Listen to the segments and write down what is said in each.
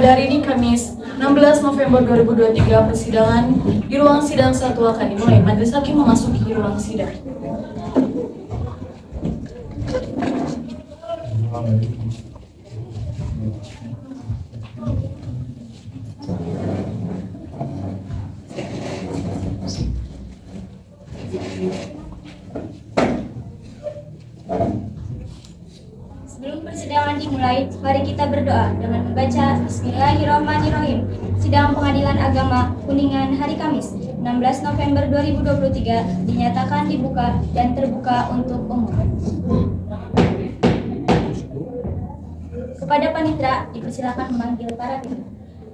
Pada hari ini Kamis 16 November 2023 persidangan di ruang sidang 1 akan dimulai. Majelis Hakim memasuki ruang sidang. Sebelum persidangan dimulai, mari kita berdoa dengan membaca Bismillahirrahmanirrahim. Sidang Pengadilan Agama Kuningan hari Kamis, 16 November 2023 dinyatakan dibuka dan terbuka untuk umum. Kepada panitera dipersilakan memanggil para pihak.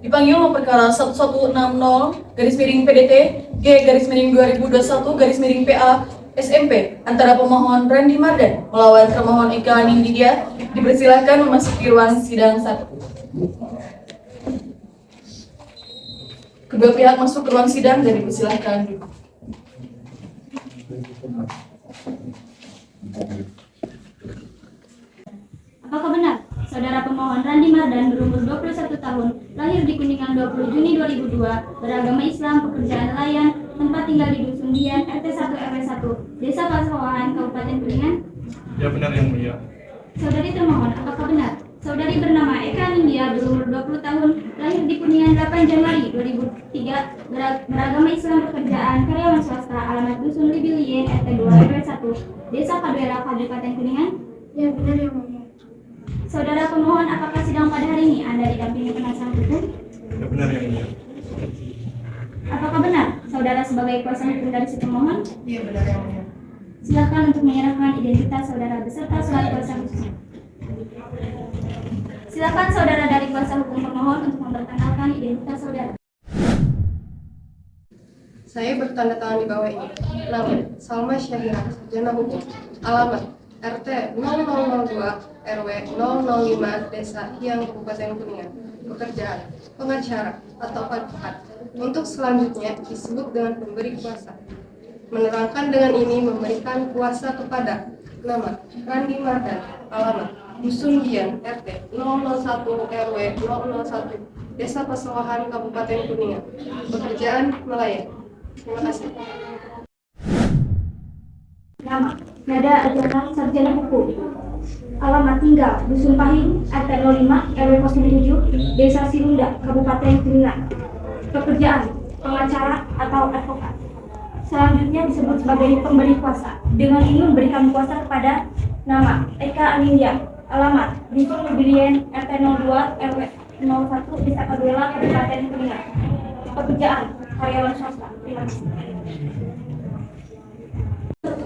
Dipanggil perkara 1160 garis miring PDT G garis miring 2021 garis miring PA SMP antara pemohon Randy Mardan melawan termohon Eka Nindya. Dipersilakan memasuki ruang sidang 1. Kedua pihak masuk ke ruang sidang dan dipersilakan duduk. Apakah benar saudara pemohon Randy Mardan berumur 21 tahun, lahir di Kuningan 20 Juni 2002, beragama Islam, pekerjaan nelayan, tempat tinggal di Dusun Dian, RT 1 RW 1, Desa Pasawahan, Kabupaten Kuningan? Ya benar yang mulia. Saudari termohon, apakah benar saudari bernama Eka Nindya berumur 20 tahun, lahir di Kuningan 8 Januari 2003, beragama Islam, pekerjaan karyawan swasta, alamat Dusun Libilien, RT 2 RW 1, Desa Kaduera, Kabupaten Kuningan? Ya benar yang mulia. Saudara pemohon, apakah sidang pada hari ini Anda didampingi penasihat hukum? Ya benar yang mulia. Apakah benar saudara sebagai kuasa hukum dari si pemohon? Iya benar yang mulia. Silakan untuk menyerahkan identitas saudara beserta surat kuasa hukum. Silakan saudara dari kuasa hukum pemohon untuk memperkenalkan identitas saudara. Saya bertanda tangan di bawah ini. Nama Salma Syahira, sarjana hukum. Alamat RT 0002 RW 005 Desa Hiang, Kabupaten Kuningan. Pekerjaan pengacara atau advokat. Untuk selanjutnya disebut dengan pemberi kuasa. Menerangkan dengan ini memberikan kuasa kepada nama Randy Mardan, alamat Dusun Dian, RT 001 RW 001 Desa Pasawahan, Kabupaten Kuningan. Pekerjaan nelayan. Terima kasih. Nama Nada Adjana, sarjana hukum. Alamat tinggal Dusun Pahing, RT 05 RW 07 Desa Sirunda, Kabupaten Kuningan. Pekerjaan pengacara atau advokat. Selanjutnya disebut sebagai pemberi kuasa. Dengan ini memberikan kuasa kepada nama Eka Nindya, alamat Dusun Libilien, RT 02 RW 01 Desa Kaduela, Kabupaten Kuningan. Pekerjaan karyawan swasta. Terima kasih.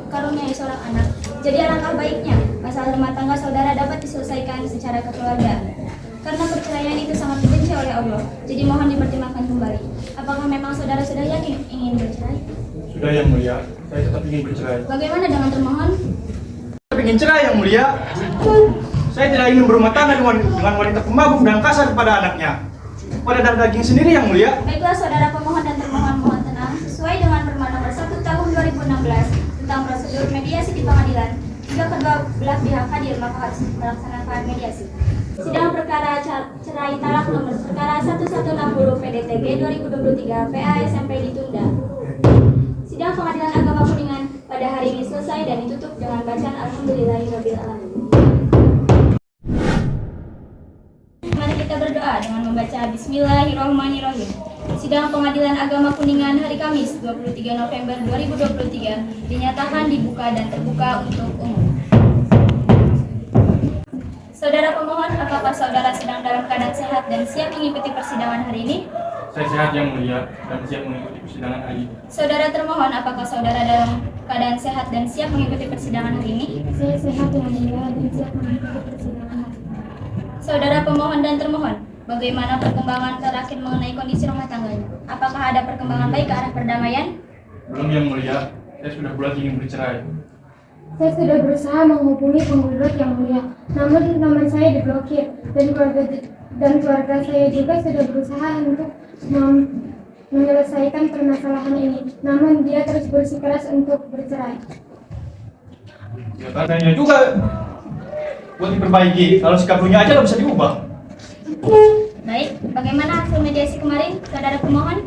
Karunia seorang anak. Jadi alangkah baiknya masalah rumah tangga saudara dapat diselesaikan secara kekeluargaan. Karena perceraian itu sangat dibenci oleh Allah. Jadi mohon dipertimbangkan kembali. Apakah memang saudara sudah yakin ingin bercerai? Sudah yang mulia. Saya tetap ingin bercerai. Bagaimana dengan termohon? Saya ingin cerai yang mulia. Saya tidak ingin berumah tangga dengan wanita pemabuk dan kasar kepada anaknya. Pada darah daging sendiri yang mulia. Baiklah saudara pemohon dan termohon mohon tenang. Sesuai dengan Perma Nomor 1 Tahun 2016 tentang prosedur mediasi di pengadilan, jika kedua belah pihak hadir maka harus melaksanakan mediasi. Sidang perkara cerai talak nomor perkara 1160 PDTG 2023 PA SMP ditunda. Sidang Pengadilan Agama Kuningan pada hari ini selesai dan ditutup dengan bacaan Alhamdulillahirabbil alamin. Mari kita berdoa dengan membaca Bismillahirrahmanirrahim. Sidang Pengadilan Agama Kuningan hari Kamis 23 November 2023 dinyatakan dibuka dan terbuka untuk umum. Saudara pemohon, apakah saudara sedang dalam keadaan sehat dan siap mengikuti persidangan hari ini? Saya sehat yang mulia dan siap mengikuti persidangan hari ini. Saudara termohon, apakah saudara dalam keadaan sehat dan siap mengikuti persidangan hari ini? Saya sehat yang mulia dan siap mengikuti persidangan hari ini. Saudara pemohon dan termohon, bagaimana perkembangan terakhir mengenai kondisi rumah tangganya? Apakah ada perkembangan baik ke arah perdamaian? Belum yang mulia. Saya sudah bulat ingin bercerai. Saya sudah berusaha menghubungi penggugat yang mulia, namun nomor saya diblokir dan keluarga saya juga sudah berusaha untuk menyelesaikan permasalahan ini, namun dia terus bersikeras untuk bercerai. Ya katanya juga buat diperbaiki. Kalau sikap lu nya aja nggak bisa diubah. Baik, bagaimana hasil mediasi kemarin, saudara pemohon?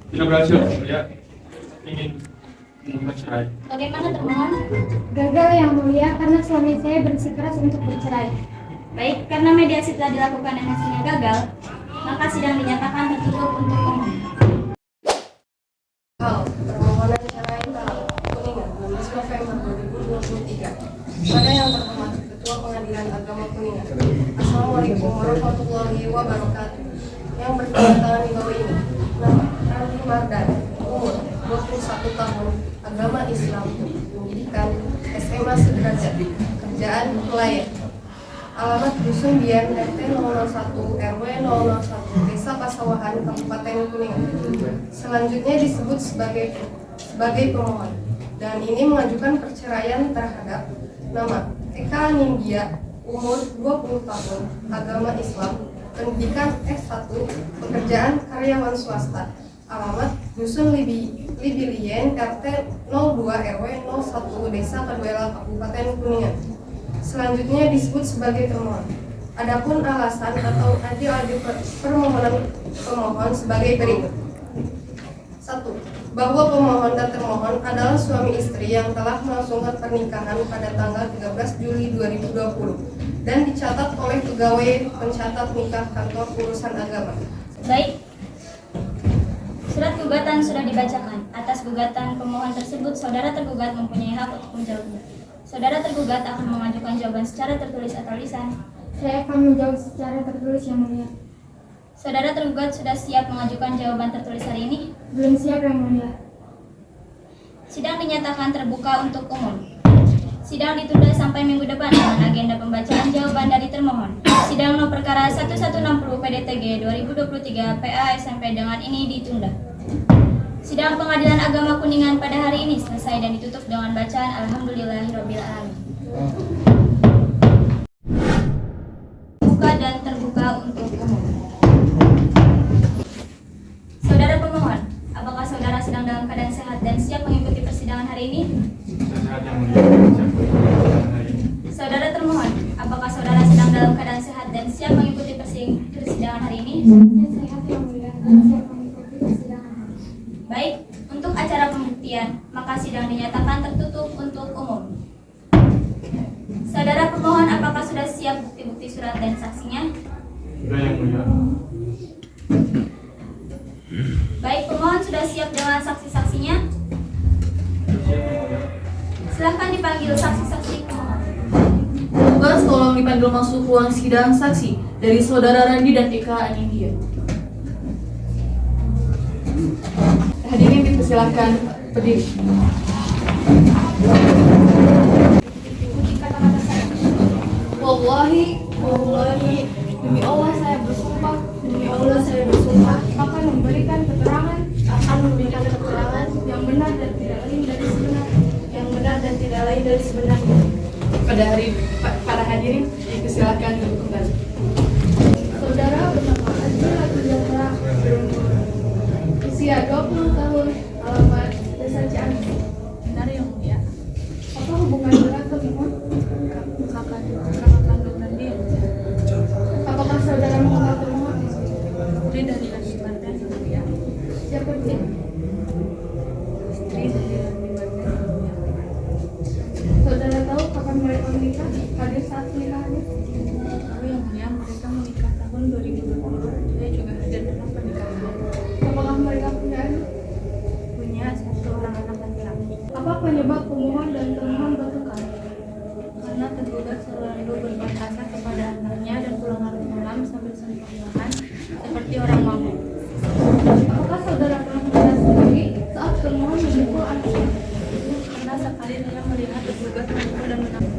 Tidak berhasil, Yang Mulia. Ingin mengugat cerai. Bagaimana termohon? Gagal Yang Mulia karena suami saya bersikeras untuk bercerai. Baik, karena mediasi telah dilakukan dan hasilnya gagal, maka sidang dinyatakan tertutup untuk umum. Hal permohonan cerai dalam Kuningan 12 November 2023 pada yang terhormat Ketua Pengadilan Agama Kuningan. Assalamualaikum warahmatullahi wabarakatuh. Yang bertanda di bawah ini, nama Randi Mardan, umur 21 tahun, agama Islam, pendidikan SMA sederajat, kerjaan pelayan. Alamat Dusun Bian RT 001 RW 001 Desa Pasawahan Kabupaten Kuningan. Selanjutnya disebut sebagai pemohon dan ini mengajukan perceraian terhadap nama Eka Nindya, umur 20 tahun, agama Islam, pendidikan S1, pekerjaan karyawan swasta. Alamat Dusun Libilien RT 02 RW 01 Desa Kaduela Kabupaten Kuningan. Selanjutnya disebut sebagai termohon. Adapun alasan atau adil permohonan pemohon sebagai berikut. 1. Bahwa pemohon dan termohon adalah suami istri yang telah melangsungkan pernikahan pada tanggal 13 Juli 2020 dan dicatat oleh pegawai pencatat nikah kantor urusan agama. Baik, surat gugatan sudah dibacakan. Atas gugatan pemohon tersebut, saudara tergugat mempunyai hak untuk menjawabnya. Saudara tergugat akan mengajukan jawaban secara tertulis atau lisan. Saya akan menjawab secara tertulis Yang Mulia. Saudara tergugat sudah siap mengajukan jawaban tertulis hari ini? Belum siap Yang Mulia. Sidang dinyatakan terbuka untuk umum. Sidang ditunda sampai minggu depan dengan agenda pembacaan jawaban dari termohon. Sidang nomor perkara 1160 PDTG 2023 PA SMP dengan ini ditunda. Sidang Pengadilan Agama Kuningan pada hari ini selesai dan ditutup dengan bacaan Alhamdulillahirabbil alamin. Buka dan terbuka untuk umum. Saudara pemohon, apakah saudara sedang dalam keadaan sehat dan siap mengikuti persidangan hari ini? Sehat Yang Mulia. Siap mengikuti persidangan hari ini. Saudara termohon, apakah saudara sedang dalam keadaan sehat dan siap mengikuti persidangan hari ini? Sehat Yang Mulia dan siap mengikuti persidangan. Baik, untuk acara pembuktian, maka sidang dinyatakan tertutup untuk umum. Saudara pemohon, apakah sudah siap bukti-bukti surat dan saksinya? Sudah Yang Mulia. Baik, pemohon sudah siap dengan saksi-saksinya? Siap Yang Mulia. Silahkan dipanggil saksi-saksi pemohon. Tugas tolong dipanggil masuk ruang sidang saksi dari saudara Randi dan Eka Anindya. Hadirin dipersilakan berdiri. Wallahi, demi Allah saya bersumpah akan memberikan keterangan yang benar dan tidak lain dari sebenarnya. Para hadirin dipersilakan duduk kembali. Saudara bernama Azmi Abdullah, usia 20 tahun, alamat Desa Ciamis. Benar Yang Mulia. Apa hubungan berat pemohon? Kakak kandung Randi Yang Mulia. Apakah saudara mengenal pemohon? Istri dari Randi Mardan Yang Mulia. Siapa dia? Istri dari Randi Mardan Yang Mulia. Saudara tahu kapan mereka menikah? Hadir saat pernikahannya? Tahu Yang Mulia, mereka menikah tahun 2020. Saya juga hadir dalam pernikahannya. Apakah mereka punya anak? Punya satu orang anak laki-laki. Apa penyebab pemohon dan termohon bertukar? Karena tergugat selalu berbuat kasar kepada anaknya dan pulang larut malam sambil sentuh-sentuhan seperti orang mabuk. Apakah saudara pernah melihat sendiri saat termohon memukul anaknya? Pernah sekali saya melihat tergugat memukul dan menangis.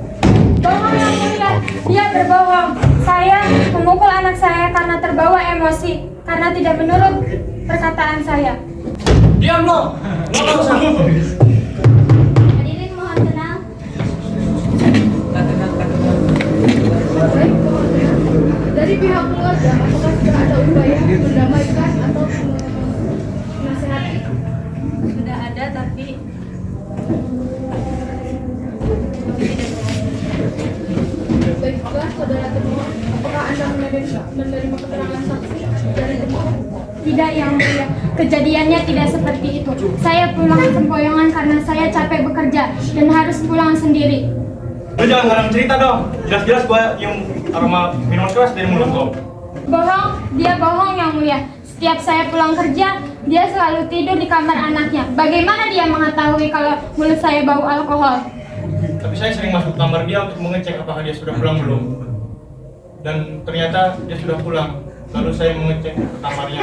Bohong Yang Mulia, dia berbohong. Saya memukul anak saya karena terbawa emosi, karena tidak menurut perkataan saya. Diam lo. Hadirin mohon tenang. Baik, dari pihak keluarga, apakah sudah ada upaya mendamaikan atau menasihati? Sudah ada tapi Baiklah, saudara termohon, apakah Anda menerima menerima keterangan saksi dari termohon? Tidak, Yang Mulia. Kejadiannya tidak seperti itu. Saya pulang sempoyongan karena saya capek bekerja dan harus pulang sendiri. Lu jangan ngarang cerita dong. Jelas-jelas gua yang aroma minuman keras dari mulut lo. Bohong, dia bohong Yang Mulia. Setiap saya pulang kerja, dia selalu tidur di kamar anaknya. Bagaimana dia mengetahui kalau mulut saya bau alkohol? Tapi saya sering masuk kamar dia untuk mengecek apakah dia sudah pulang belum. Dan ternyata dia sudah pulang. Lalu saya mengecek ke kamarnya.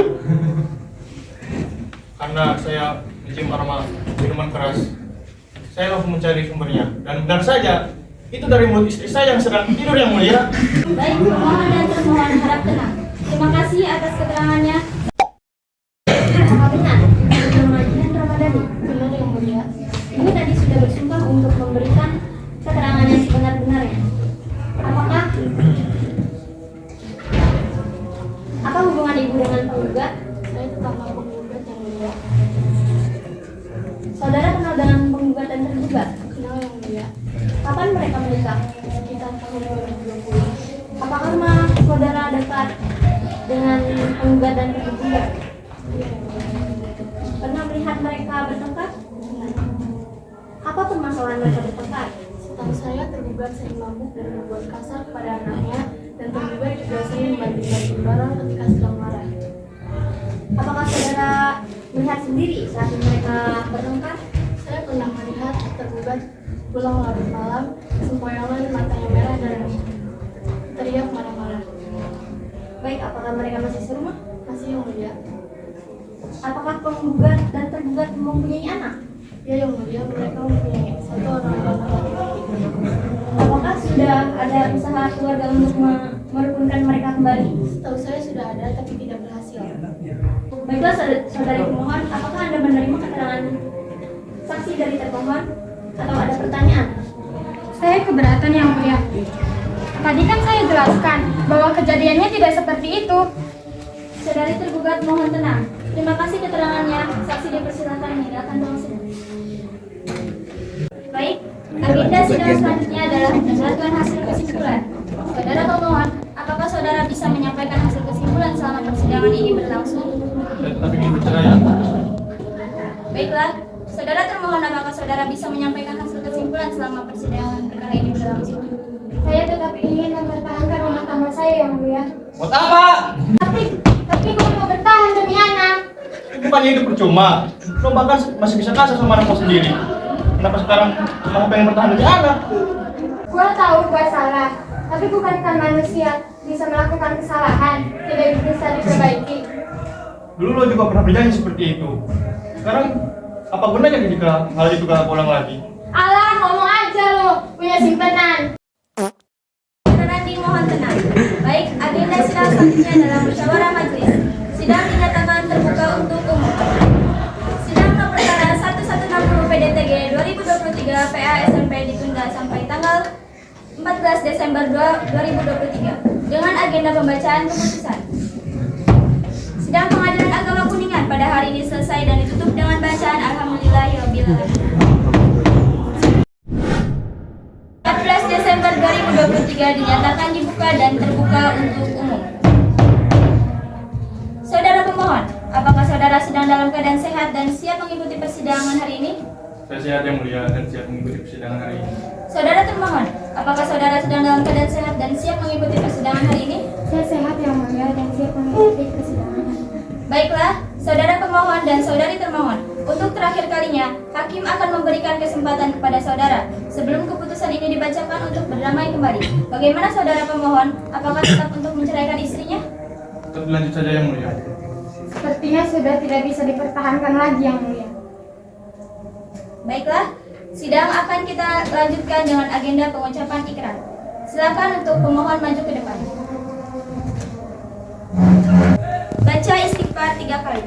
Karena saya mencium aroma minuman keras, saya langsung mencari sumbernya. Dan benar saja, itu dari mulut istri saya yang sedang tidur, Yang Mulia. Baik, pemohon dan termohon harap tenang. Terima kasih atas keterangannya. Apakah benar? Ramadan Ramadhani? Benar Yang Mulia. Ibu tadi sudah bersumpah untuk memberikan keterangan yang sebenar-benarnya. Apa hubungan ibu dengan penggugat? Saya tetangga penggugat Yang Mulia. Saudara kenal dengan penggugat dan tergugat? Kenal Yang Mulia. Kapan mereka menikah? Sekitar tahun 2020. Apakah rumah saudara dekat dengan penggugat dan tergugat? Iya Yang Mulia. Pernah melihat mereka bertengkar? Apa permasalahan mereka bertengkar? Setahu saya tergugat sering mabuk dan berbuat kasar kepada anaknya, dan tergugat juga sering membanting-banting barang ketika sedang marah. Apakah saudara melihat sendiri saat mereka bertengkar? Saya pernah melihat tergugat pulang larut malam, sempoyongan, matanya merah dan teriak marah-marah. Baik, apakah mereka masih serumah? Masih Yang Mulia. Apakah penggugat dan tergugat mempunyai anak? Ya Yang Mulia, mereka mempunyai satu orang anak laki-laki. Apakah sudah ada usaha keluarga untuk merukunkan mereka kembali? Setahu saya sudah ada, tapi tidak berhasil. Baiklah saudari pemohon, apakah Anda menerima keterangan saksi dari termohon atau ada pertanyaan? Saya keberatan Yang Mulia. Tadi kan saya jelaskan bahwa kejadiannya tidak seperti itu. Saudari tergugat mohon tenang. Terima kasih keterangannya. Saksi dipersilakan meninggalkan ruang sidang. Baik, agenda sidang selanjutnya adalah penentuan hasil kesimpulan. Saudara pemohon, apakah saudara bisa menyampaikan hasil kesimpulan selama persidangan ini berlangsung? Tapi ingin bercerai. Baiklah, saudara termohon, apakah saudara bisa menyampaikan hasil kesimpulan selama persidangan perkara ini berlangsung? Saya tetap ingin mempertahankan rumah tangga saya Yang Mulia. Buat apa? Tapi gue mau bertahan demi anak. Bukannya itu percuma. Lo bahkan masih bisa kasar sama anak lo sendiri. Kenapa sekarang kamu pengen bertahan demi anak? Gue tahu gue salah, tapi bukankah manusia bisa melakukan kesalahan, tidak bisa diperbaiki. Dulu lo juga pernah berjanji seperti itu. Sekarang apa gunanya jika hal itu gak ulang lagi? Alah, ngomong aja lo, punya simpanan. Saudara dimohon tenang. Baik, agenda sidang selanjutnya adalah musyawarah majelis. Sidang dinyatakan terbuka untuk umum. Sidang nomor perkara 1160 PDTG 2023 PA SMP ditunda sampai tanggal 14 Desember 2023 dengan agenda pembacaan keputusan. Sidang Pengadilan Agama Kuningan pada hari ini selesai dan ditutup dengan bacaan Alhamdulillahirabbil alamin. 14 Desember 2023 dinyatakan dibuka dan terbuka untuk umum. Saudara pemohon, apakah saudara sedang dalam keadaan sehat dan siap mengikuti persidangan hari ini? Saya sehat Yang Mulia dan siap mengikuti persidangan hari ini. Saudara termohon, apakah saudara sedang dalam keadaan sehat dan siap mengikuti persidangan hari ini? Saya sehat Yang Mulia dan siap mengikuti persidangan. Baiklah, saudara pemohon dan saudari termohon, untuk terakhir kalinya, hakim akan memberikan kesempatan kepada saudara sebelum keputusan ini dibacakan untuk berdamai kembali. Bagaimana saudara pemohon? Apakah tetap untuk menceraikan istrinya? Tetap lanjut saja Yang Mulia. Sepertinya sudah tidak bisa dipertahankan lagi Yang Mulia. Baiklah, sidang akan kita lanjutkan dengan agenda pengucapan ikrar. Silakan untuk pemohon maju ke depan. Baca istighfar 3 kali.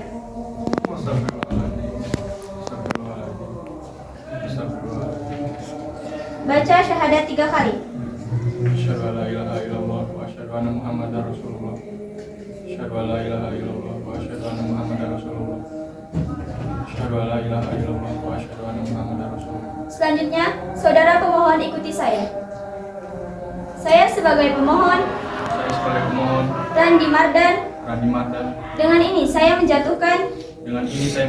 Baca syahadat 3 kali. Asyhadu an la ilaha illallah wa asyhadu anna Muhammadar Rasulullah. Asyhadu an la ilaha illallah wa asyhadu anna Muhammadar Rasulullah. Asyhadu an la ilaha illallah wa asyhadu anna Muhammadar Rasulullah. Selanjutnya, saudara pemohon ikuti saya. Saya sebagai pemohon Saya oleh pemohon Randi Mardan. Randi Mardan. Dengan ini saya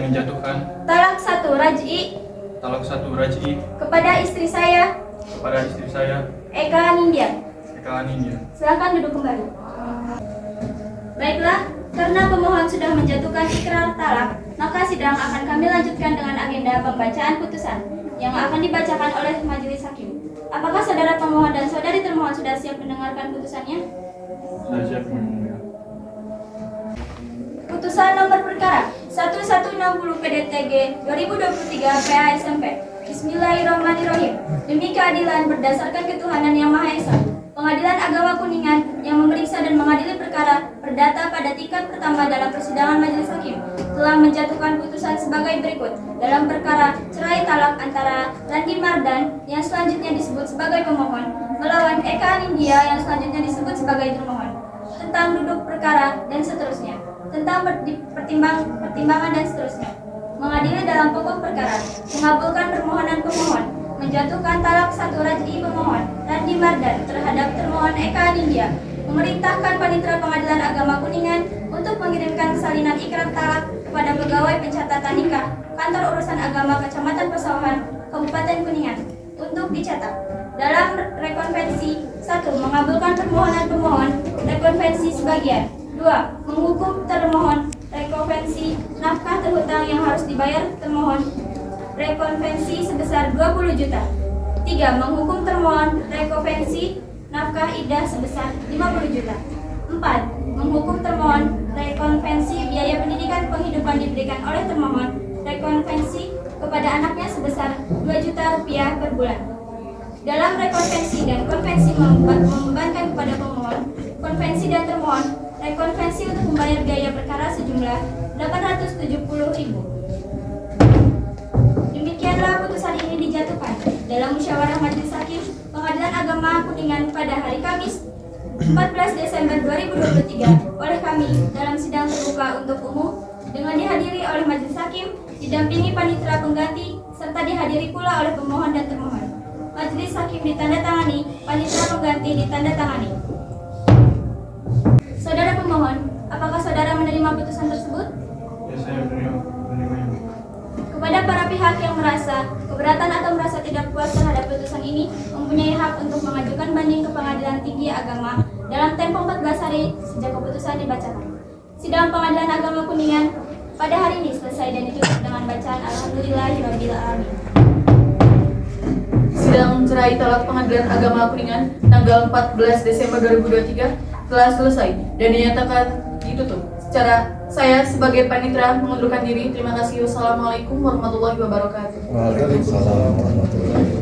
menjatuhkan talak 1 raj'i talak 1 raj'i kepada istri saya Eka Anindya. Silakan duduk kembali. Baiklah, karena pemohon sudah menjatuhkan ikrar talak, maka sidang akan kami lanjutkan dengan agenda pembacaan putusan yang akan dibacakan oleh majelis hakim. Apakah saudara pemohon dan saudari termohon sudah siap mendengarkan putusannya? Sudah siap mendengar. Putusan nomor perkara 1160 PDTG 2023 PASMP. Bismillahirrahmanirrahim. Demi keadilan berdasarkan ketuhanan yang Maha Esa, Pengadilan Agama Kuningan yang memeriksa dan mengadili perkara perdata pada tingkat pertama dalam persidangan majelis hakim telah menjatuhkan putusan sebagai berikut dalam perkara cerai talak antara Randi Mardan yang selanjutnya disebut sebagai pemohon melawan Eka Anindya yang selanjutnya disebut sebagai termohon, tentang duduk perkara dan seterusnya, tentang pertimbangan dan seterusnya. Mengadili dalam pokok perkara, mengabulkan permohonan pemohon, menjatuhkan talak 1 raj'i pemohon Randi Mardan terhadap termohon Eka Anindya, memerintahkan Panitera Pengadilan Agama Kuningan untuk mengirimkan salinan ikrar talak kepada pegawai pencatatan nikah Kantor Urusan Agama Kecamatan Pesawahan, Kabupaten Kuningan untuk dicetak. Dalam rekonvensi 1. Mengabulkan permohonan pemohon, rekonvensi sebagian. 2. Menghukum termohon, rekonvensi nafkah terhutang yang harus dibayar termohon, rekonvensi sebesar 20 juta. 3. Menghukum termohon, rekonvensi nafkah iddah sebesar 50 juta. 4. Menghukum termohon, rekonvensi biaya pendidikan penghidupan diberikan oleh termohon, rekonvensi kepada anaknya sebesar 2 juta rupiah per bulan. Dalam rekonvensi dan konvensi membebankan kepada pemohon, konvensi dan termohon, rekonvensi untuk membayar biaya perkara sejumlah 870.000. Demikianlah putusan ini dijatuhkan dalam musyawarah majelis hakim Pengadilan Agama Kuningan pada hari Kamis 14 Desember 2023 oleh kami dalam sidang terbuka untuk umum dengan dihadiri oleh majelis hakim, didampingi panitera pengganti serta dihadiri pula oleh pemohon dan termohon. Majelis hakim ditandatangani, panitera pengganti ditandatangani. Saudara pemohon, apakah saudara menerima putusan tersebut? Ya, saya menerima. Kepada para pihak yang merasa keberatan atau merasa tidak puas terhadap putusan ini, mempunyai hak untuk mengajukan banding ke Pengadilan Tinggi Agama dalam tempo 14 hari sejak keputusan dibacakan. Sidang Pengadilan Agama Kuningan pada hari ini selesai dan ditutup dengan bacaan Alhamdulillahirabbil alamin. Sidang cerai talak Pengadilan Agama Kuningan tanggal 14 Desember 2023 telah selesai dan dinyatakan ditutup. Saya sebagai panitera mengundurkan diri. Terima kasih. Wassalamualaikum warahmatullahi wabarakatuh. Waalaikumsalam warahmatullahi wabarakatuh.